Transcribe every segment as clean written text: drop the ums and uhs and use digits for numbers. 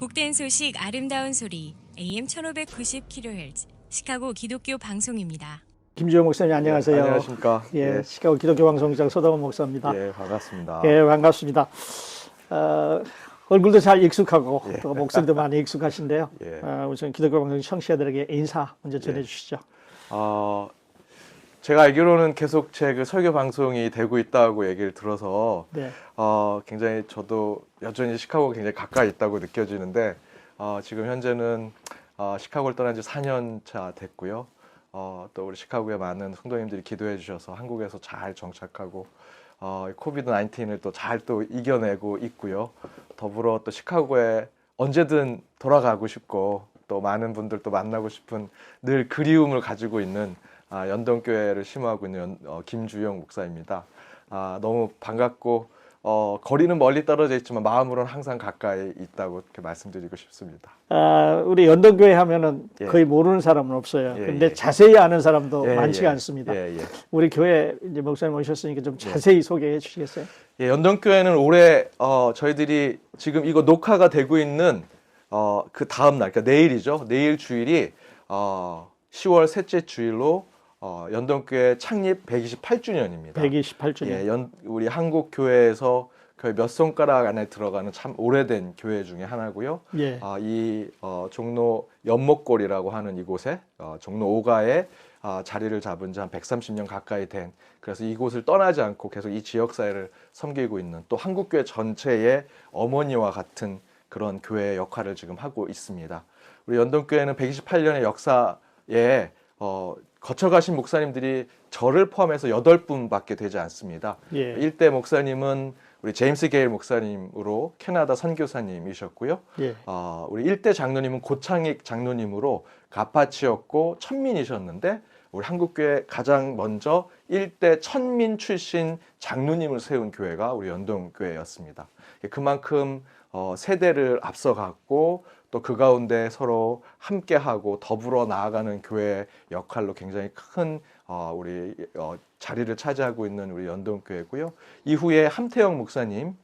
복된 소식 아름다운 소리 AM 1590kHz 시카고 기독교 방송입니다. 김주영 목사님 안녕하세요. 안녕하십니까. 예, 시카고 기독교 방송장 서동원 목사입니다. 예, 반갑습니다. 예, 반갑습니다. 얼굴도 잘 익숙하고 또 목소리도 많이 익숙하신데요. 우선 기독교 방송 청취자들에게 인사 먼저 전해주시죠. 제가 알기로는 계속 제 그 설교 방송이 되고 있다고 얘기를 들어서 굉장히 저도 여전히 시카고가 굉장히 가까이 있다고 느껴지는데 지금 현재는 시카고를 떠난 지 4년 차 됐고요. 또 우리 시카고의 많은 성도님들이 기도해 주셔서 한국에서 잘 정착하고 코비드 19을 또 잘 또 이겨내고 있고요. 더불어 또 시카고에 언제든 돌아가고 싶고 또 많은 분들 또 만나고 싶은 늘 그리움을 가지고 있는 연동교회를 심호하고 있는 김주영 목사입니다. 너무 반갑고 거리는 멀리 떨어져 있지만 마음으로는 항상 가까이 있다고 이렇게 말씀드리고 싶습니다. 우리 연동교회 하면은 거의 모르는 사람은 없어요. 근데 자세히 아는 사람도 많지가 않습니다. 우리 교회 이제 목사님 오셨으니까 좀 자세히 소개해 주시겠어요? 연동교회는 올해 저희들이 지금 이거 녹화가 되고 있는 그 다음 날, 그러니까 내일이죠. 내일 주일이 10월 셋째 주일로 연동교회 창립 128주년입니다. 128주년. 우리 한국 교회에서 거의 몇 손가락 안에 들어가는 참 오래된 교회 중에 하나고요. 이 종로 연목골이라고 하는 이곳에 종로 5가에 자리를 잡은 지 한 130년 가까이 된, 그래서 이곳을 떠나지 않고 계속 이 지역 사회를 섬기고 있는 또 한국교회 전체의 어머니와 같은 그런 교회의 역할을 지금 하고 있습니다. 우리 연동교회는 128년의 역사에 거쳐가신 목사님들이 저를 포함해서 8분밖에 되지 않습니다. 1대 목사님은 우리 제임스 게일 목사님으로 캐나다 선교사님이셨고요. 우리 1대 장로님은 고창익 장로님으로 가파치였고 천민이셨는데, 우리 한국교회 가장 먼저 1대 천민 출신 장로님을 세운 교회가 우리 연동교회였습니다. 그만큼 세대를 앞서갔고 또 그 가운데 서로 함께하고 더불어 나아가는 교회의 역할로 굉장히 큰 우리 자리를 차지하고 있는 우리 연동교회고요. 이후에 함태영 목사님,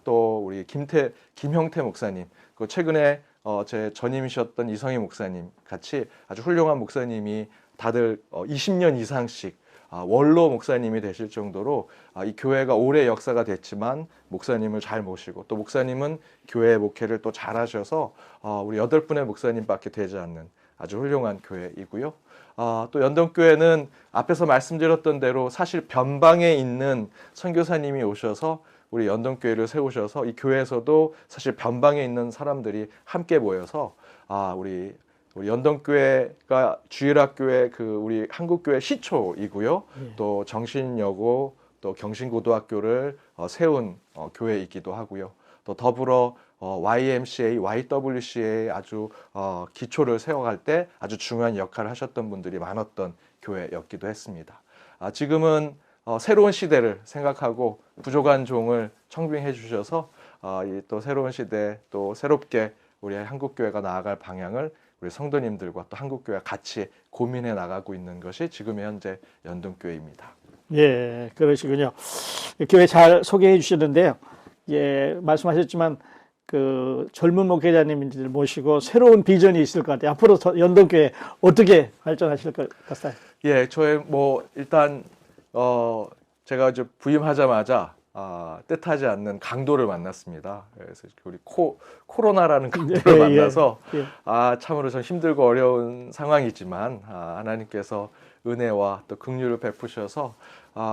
또 우리 김형태 목사님, 그 최근에 제 전임이셨던 이성희 목사님 같이 아주 훌륭한 목사님이 다들 20년 이상씩 원로 목사님이 되실 정도로 이 교회가 오래 역사가 됐지만 목사님을 잘 모시고, 또 목사님은 교회 목회를 또 잘 하셔서 우리 8분의 목사님밖에 되지 않는 아주 훌륭한 교회이고요. 또 연동교회는 앞에서 말씀드렸던 대로 사실 변방에 있는 선교사님이 오셔서 우리 연동교회를 세우셔서 이 교회에서도 사실 변방에 있는 사람들이 함께 모여서 우리 연동교회가 주일학교의 우리 한국교회 시초이고요. 또 정신여고, 또 경신고등학교를 세운 교회이기도 하고요. 또 더불어 YMCA, YWCA의 아주 기초를 세워갈 때 아주 중요한 역할을 하셨던 분들이 많았던 교회였기도 했습니다. 지금은 새로운 시대를 생각하고 부족한 종을 청빙해 주셔서 또 새로운 시대, 또 새롭게 우리 한국교회가 나아갈 방향을 우리 성도님들과 또 한국교회가 같이 고민해 나가고 있는 것이 지금의 현재 연동교회입니다. 예, 그러시군요. 교회 잘 소개해 주시는데요. 말씀하셨지만 그 젊은 목회자님들 모시고 새로운 비전이 있을 것 같아요. 앞으로 연동교회 어떻게 발전하실 것 같아요? 저의 일단 제가 이제 부임하자마자 뜻하지 않는 강도를 만났습니다. 그래서 우리 코로나라는 강도를 만나서 참으로 좀 힘들고 어려운 상황이지만 하나님께서 은혜와 또 긍휼을 베푸셔서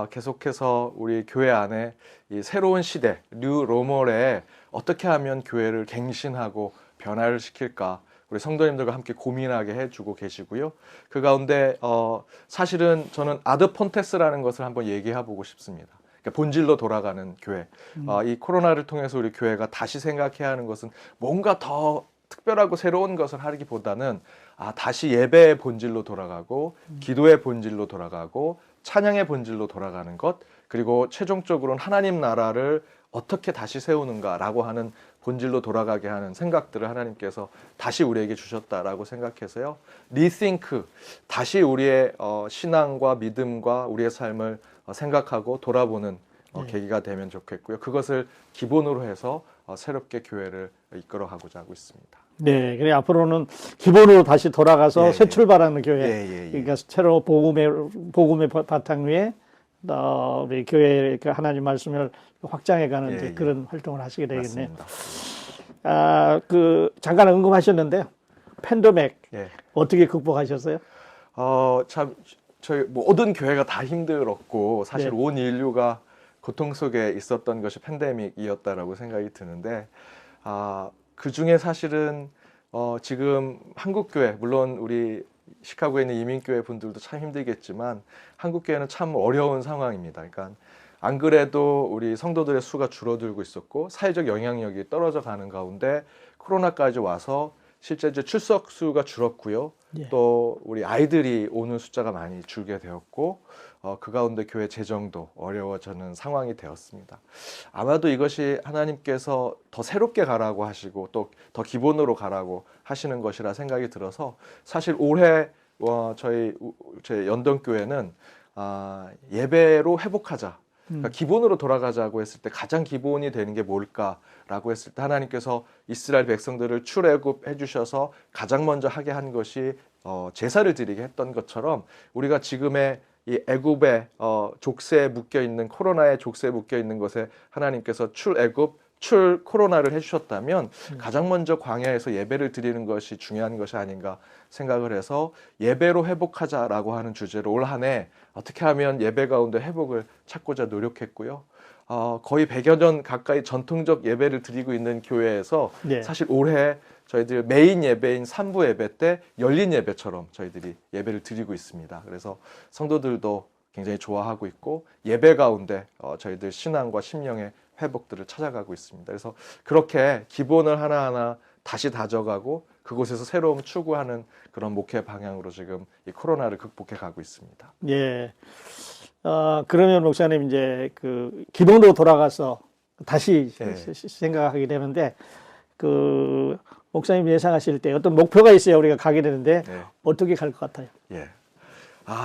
계속해서 우리 교회 안에 이 새로운 시대, 뉴 로멀에 어떻게 하면 교회를 갱신하고 변화를 시킬까, 우리 성도님들과 함께 고민하게 해주고 계시고요. 그 가운데 사실은 저는 아드 폰테스라는 것을 한번 얘기해보고 싶습니다. 그러니까 본질로 돌아가는 교회. 이 코로나를 통해서 우리 교회가 다시 생각해야 하는 것은 뭔가 더 특별하고 새로운 것을 하기보다는 다시 예배의 본질로 돌아가고 기도의 본질로 돌아가고 찬양의 본질로 돌아가는 것, 그리고 최종적으로는 하나님 나라를 어떻게 다시 세우는가라고 하는 본질로 돌아가게 하는 생각들을 하나님께서 다시 우리에게 주셨다라고 생각해서요. 리싱크, 다시 우리의 신앙과 믿음과 우리의 삶을 생각하고 돌아보는 계기가 되면 좋겠고요. 그것을 기본으로 해서 새롭게 교회를 이끌어가고자 하고 있습니다. 네, 그래 앞으로는 기본으로 다시 돌아가서 예, 새 예. 출발하는 교회. 예. 그러니까 새로 복음의 바탕 위에 우리 교회의 그 하나님 말씀을 확장해가는 이제 예. 그런 활동을 하시게 되겠네요. 맞습니다. 잠깐 언급하셨는데 팬데믹 예. 어떻게 극복하셨어요? 참 저희 모든 교회가 다 힘들었고 사실 네. 온 인류가 고통 속에 있었던 것이 팬데믹이었다라고 생각이 드는데 그 중에 사실은 지금 한국 교회 물론 우리 시카고에 있는 이민교회 분들도 참 힘들겠지만 한국 교회는 참 어려운 상황입니다. 그러니까 안 그래도 우리 성도들의 수가 줄어들고 있었고 사회적 영향력이 떨어져 가는 가운데 코로나까지 와서 실제 이제 출석 수가 줄었고요. 예. 또 우리 아이들이 오는 숫자가 많이 줄게 되었고 그 가운데 교회 재정도 어려워지는 상황이 되었습니다. 아마도 이것이 하나님께서 더 새롭게 가라고 하시고 또 더 기본으로 가라고 하시는 것이라 생각이 들어서 사실 올해 제 연동교회는 예배로 회복하자. 그러니까 기본으로 돌아가자고 했을 때 가장 기본이 되는 게 뭘까라고 했을 때 하나님께서 이스라엘 백성들을 출애굽해 주셔서 가장 먼저 하게 한 것이 제사를 드리게 했던 것처럼 우리가 지금의 이 애굽의 족쇄에 묶여 있는 코로나의 족쇄에 묶여 있는 것에 하나님께서 출 코로나를 해주셨다면 가장 먼저 광야에서 예배를 드리는 것이 중요한 것이 아닌가 생각을 해서 예배로 회복하자라고 하는 주제로 올 한 해 어떻게 하면 예배 가운데 회복을 찾고자 노력했고요. 거의 100여 년 가까이 전통적 예배를 드리고 있는 교회에서 네. 사실 올해 저희들 메인 예배인 산부 예배 때 열린 예배처럼 저희들이 예배를 드리고 있습니다. 그래서 성도들도 굉장히 좋아하고 있고 예배 가운데 저희들 신앙과 심령의 회복들을 찾아가고 있습니다. 그래서 그렇게 기본을 하나하나 다시 다져가고 그곳에서 새로움 추구하는 그런 목회 방향으로 지금 이 코로나를 극복해 가고 있습니다. 예. 그러면 목사님 이제 그 기본으로 돌아가서 다시 예. 생각하게 되는데 그 목사님 예상하실 때 어떤 목표가 있어야 우리가 가게 되는데 네. 어떻게 갈 것 같아요? 예.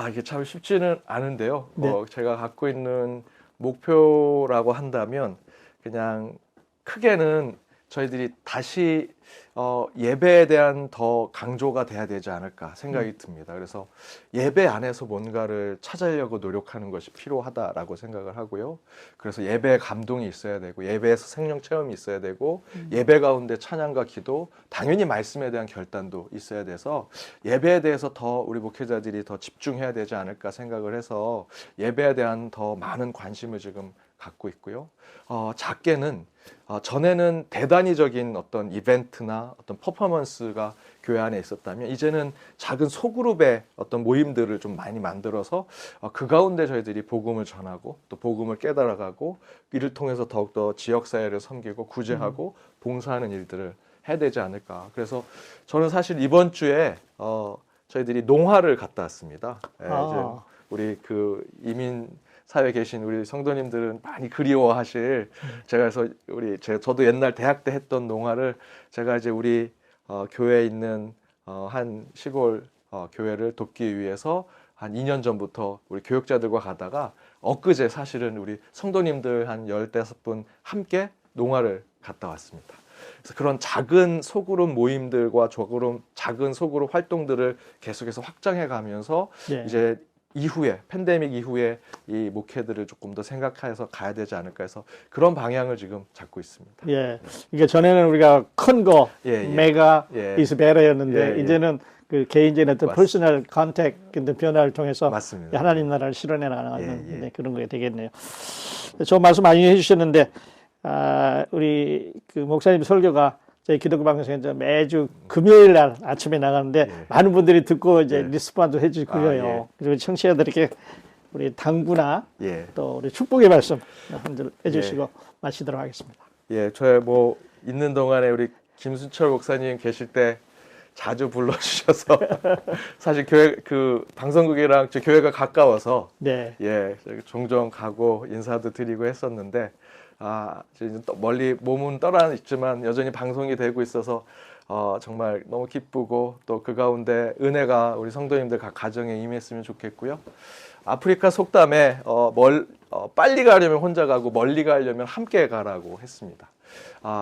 이게 참 쉽지는 않은데요. 네. 제가 갖고 있는 목표라고 한다면 그냥 크게는 저희들이 다시 예배에 대한 더 강조가 돼야 되지 않을까 생각이 듭니다. 그래서 예배 안에서 뭔가를 찾으려고 노력하는 것이 필요하다라고 생각을 하고요. 그래서 예배에 감동이 있어야 되고 예배에서 생명 체험이 있어야 되고 예배 가운데 찬양과 기도, 당연히 말씀에 대한 결단도 있어야 돼서 예배에 대해서 더 우리 목회자들이 더 집중해야 되지 않을까 생각을 해서 예배에 대한 더 많은 관심을 지금 갖고 있고요. 작게는 전에는 대단위적인 어떤 이벤트나 어떤 퍼포먼스가 교회 안에 있었다면 이제는 작은 소그룹의 어떤 모임들을 좀 많이 만들어서 그 가운데 저희들이 복음을 전하고 또 복음을 깨달아가고 이를 통해서 더욱더 지역사회를 섬기고 구제하고 봉사하는 일들을 해야 되지 않을까. 그래서 저는 사실 이번 주에 저희들이 농화를 갔다 왔습니다. 이제 우리 그 이민 사회에 계신 우리 성도님들은 많이 그리워하실 제가 그래서 저도 옛날 대학 때 했던 농화를 제가 이제 우리 교회에 있는 한 시골 교회를 돕기 위해서 한 2년 전부터 우리 교육자들과 가다가 엊그제 사실은 우리 성도님들 한 15분 함께 농화를 갔다 왔습니다. 그래서 그런 작은 소그룹 모임들과 작은 소그룹 활동들을 계속해서 확장해 가면서 예. 이제 이후에 팬데믹 이후에 이 목회들을 조금 더 생각해서 가야 되지 않을까 해서 그런 방향을 지금 잡고 있습니다. 예. 그러니까 전에는 우리가 큰 거, 메가 is better였는데 이제는 그 개인적인 어떤 퍼스널 컨택트 변화를 통해서 맞습니다. 하나님 나라를 실현해 나가는 그런 게 되겠네요. 좋은 말씀 많이 해주셨는데 우리 그 목사님 설교가 저희 기독교 방송에서 매주 금요일 날 아침에 나가는데 많은 분들이 듣고 이제 리스폰도 해주고요. 그리고 청취자들에게 우리 당부나 또 우리 축복의 말씀 해주시고 마치도록 하겠습니다. 예, 저희 뭐 있는 동안에 우리 김순철 목사님 계실 때 자주 불러주셔서 사실 교회 그 방송국이랑 저 교회가 가까워서 종종 가고 인사도 드리고 했었는데. 이제 또 멀리 몸은 떠나 있지만 여전히 방송이 되고 있어서 정말 너무 기쁘고 또 그 가운데 은혜가 우리 성도님들 각 가정에 임했으면 좋겠고요. 아프리카 속담에 빨리 가려면 혼자 가고 멀리 가려면 함께 가라고 했습니다.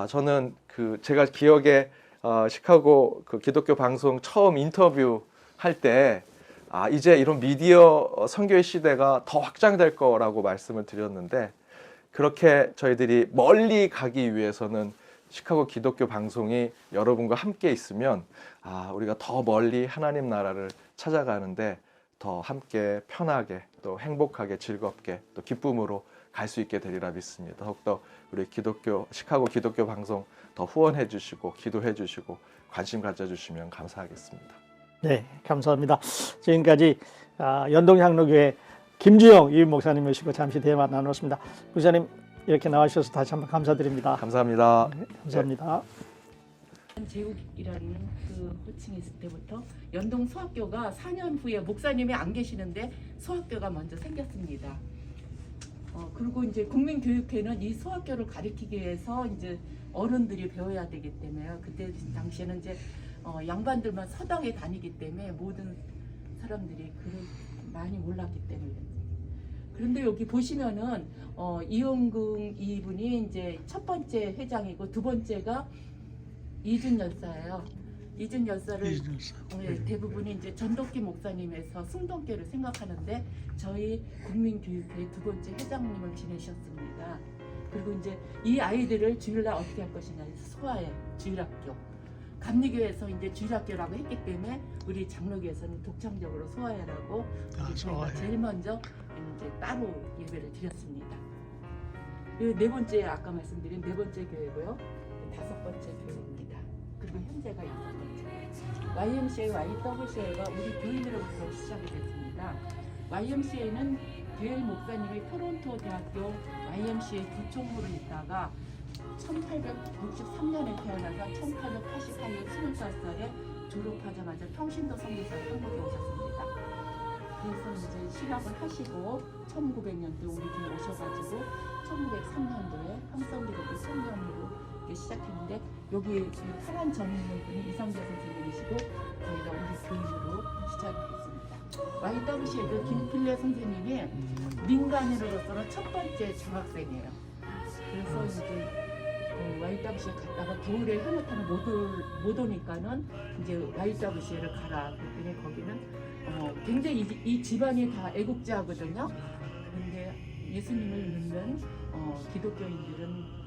저는 제가 기억에 시카고 기독교 방송 처음 인터뷰 할 때 이제 이런 미디어 선교의 시대가 더 확장될 거라고 말씀을 드렸는데 그렇게 저희들이 멀리 가기 위해서는 시카고 기독교 방송이 여러분과 함께 있으면 우리가 더 멀리 하나님 나라를 찾아가는데 더 함께 편하게 또 행복하게 즐겁게 또 기쁨으로 갈 수 있게 되리라 믿습니다. 더욱더 우리 시카고 기독교 방송 더 후원해 주시고 기도해 주시고 관심 가져주시면 감사하겠습니다. 네, 감사합니다. 지금까지 연동향로교회 김주영 이 목사님 모시고 잠시 대화 나눴습니다. 목사님 이렇게 나와주셔서 다시 한번 감사드립니다. 감사합니다. 네, 감사합니다. 제국이라는 그 호칭이 있을 때부터 연동 소학교가 4년 후에 목사님이 안 계시는데 소학교가 먼저 생겼습니다. 그리고 이제 국민교육회는 이 소학교를 가리키기 위해서 이제 어른들이 배워야 되기 때문에 그때 당시에는 이제 양반들만 서당에 다니기 때문에 모든 사람들이 그걸 많이 몰랐기 때문에. 그런데 여기 보시면은 이용궁 이분이 이제 첫 번째 회장이고 두 번째가 이준 열사예요. 이준 열사를 대부분이 이제 전덕기 목사님에서 승동교를 생각하는데 저희 국민교육회 두 번째 회장님을 지내셨습니다. 그리고 이제 이 아이들을 주일날 어떻게 할 것이냐 해서 소아의 주일학교, 감리교에서 이제 주일학교라고 했기 때문에 우리 장로교에서는 독창적으로 소아회라고 저희가 제일 먼저 이제 따로 예배를 드렸습니다. 네 번째 아까 말씀드린 네 번째 교회고요. 다섯 번째 교회입니다. 그리고 현재가 여섯 번째. YMCA, YWCA가 우리 교인으로부터 시작이 됐습니다. YMCA는 데일 목사님이 토론토 대학교 YMCA 부총무로 있다가 1863년에 태어나서 1884년 25살에 졸업하자마자 평신도 선교사로 한국에 오셨습니다. 그래서 이제 신학을 하시고 1900년도에 우리 교회 오셔가지고 1903년도에 평성기독교 청년으로 시작했는데 여기 파란 전문분이 이상재 선생님이시고 저희가 우리 교인으로 시작했습니다. YWCA도 김필래 선생님이 민간인으로서는 첫 번째 장학생이에요. 그래서 이제 YWCA 갔다가 겨울에 해마타는 못 오니까는 이제 YWCA를 가라. 그랬더니 거기는 굉장히 이 집안이 다 애국자거든요. 그런데 예수님을 믿는 기독교인들은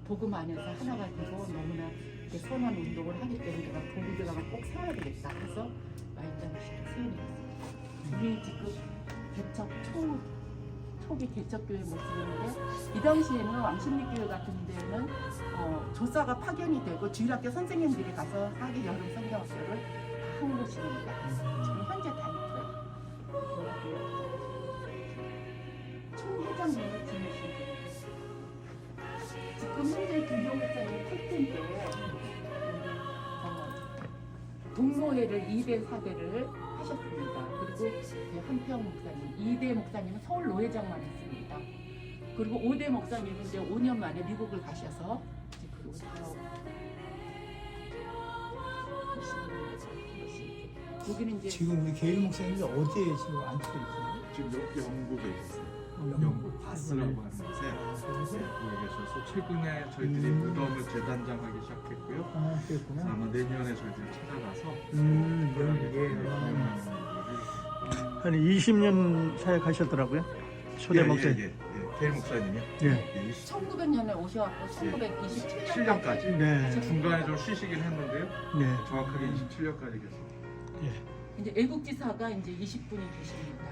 복음 안에서 하나가 되고 너무나 선한 운동을 하기 때문에 내가 도구교당을 꼭 세워야 되겠다 해서 YWCA를 세워냈습니다. 우리 지금 개척 초기 개척교회 모습인데 이 당시에는 왕십리교회 같은 데는 조사가 파견이 되고 주일학교 선생님들이 가서 하기 여름 성경학교를 한 곳입니다. 지금 현재 다니고요. 총회장님을 지내신 분입니다. 지금 현재 김종 목사님 컬텐데 동로회를 2대 4대를 하셨습니다. 그리고 한평 목사님, 2대 목사님은 서울 노회장만 했습니다. 그리고 5대 목사님은 이제 5년 만에 미국을 가셔서 이제 그리고 여기는 이제 지금 우리 게일 목사님이 어디에 지금 앉혀 있어요? 지금 영국에 있어요. 영국 바스라고 하는 곳에 거기 계셔서 최근에 저희들이 무덤을 재단장하기 시작했고요. 그랬구나. 아마 내년에 저희들이 찾아가서 한 20년 사역하셨더라고요. 초대 목사님. 게일 목사님이요. 예. 1900년에 오셔갖고 1927년까지 7년까지. 네. 중간에 좀 쉬시긴 했는데요. 네. 정확하게 27년까지 계속. 이제 애국지사가 이제 20분이 계십니다.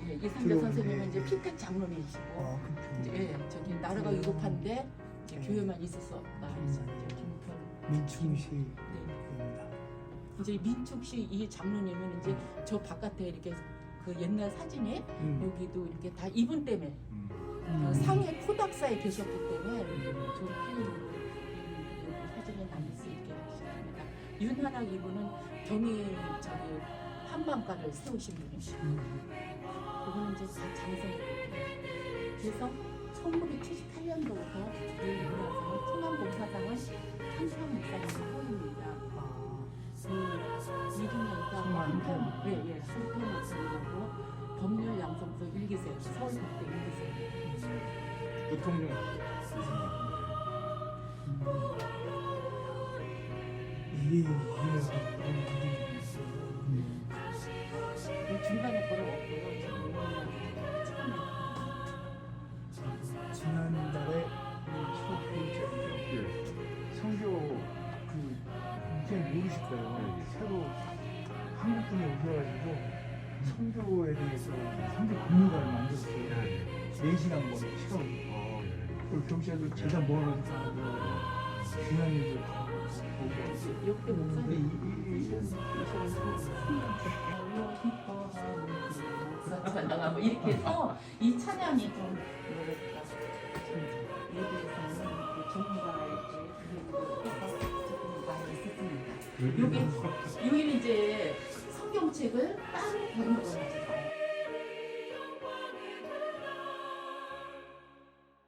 이상재 선생님은 이제 피택 장로님이시고 이제 저기 나라가 위급한데 이제 교회만 있을 수 없다 해서 이제 김편 민충시. 이제 민축시 이 장로님은 이제 저 바깥에 이렇게 그 옛날 사진에 여기도 이렇게 다 이분 때문에 그 상해 코닥사에 계셨기 때문에 저 사진에 남을 수 있게 하셨습니다. 윤하락 이분은 경희 저기 한방가를 세우신 분이시고 그분은 이제 다 장성이에요. 그래서 1978년도부터 저희 문화상은 청남봉사상은 한평 목사님이 호입니다. 그 이준현과 한평 목사님하고 법률 양성서 1기생 서울국대 1기생 부통령 있습니다. 이게 중간에 거는 없고요. 지난달에 수업 교육자들이요. 성교 그 굉장히 모르실 거예요. 새로 한국 분이 오셔가지고 성교에 대해서 성교 공유관을 만들었어요. 4시간 뭐 시간. 그리고 경찰도 재단 모아가지고 하고 중요한 일들 다 보고. 역대 목사님 뭐 이렇게 해서 이 찬양이 좀 뭐랄까 예배에서는 전문가의 조금 많이 있었습니다. 여기 이제 성경책을 따로 번역을 하죠.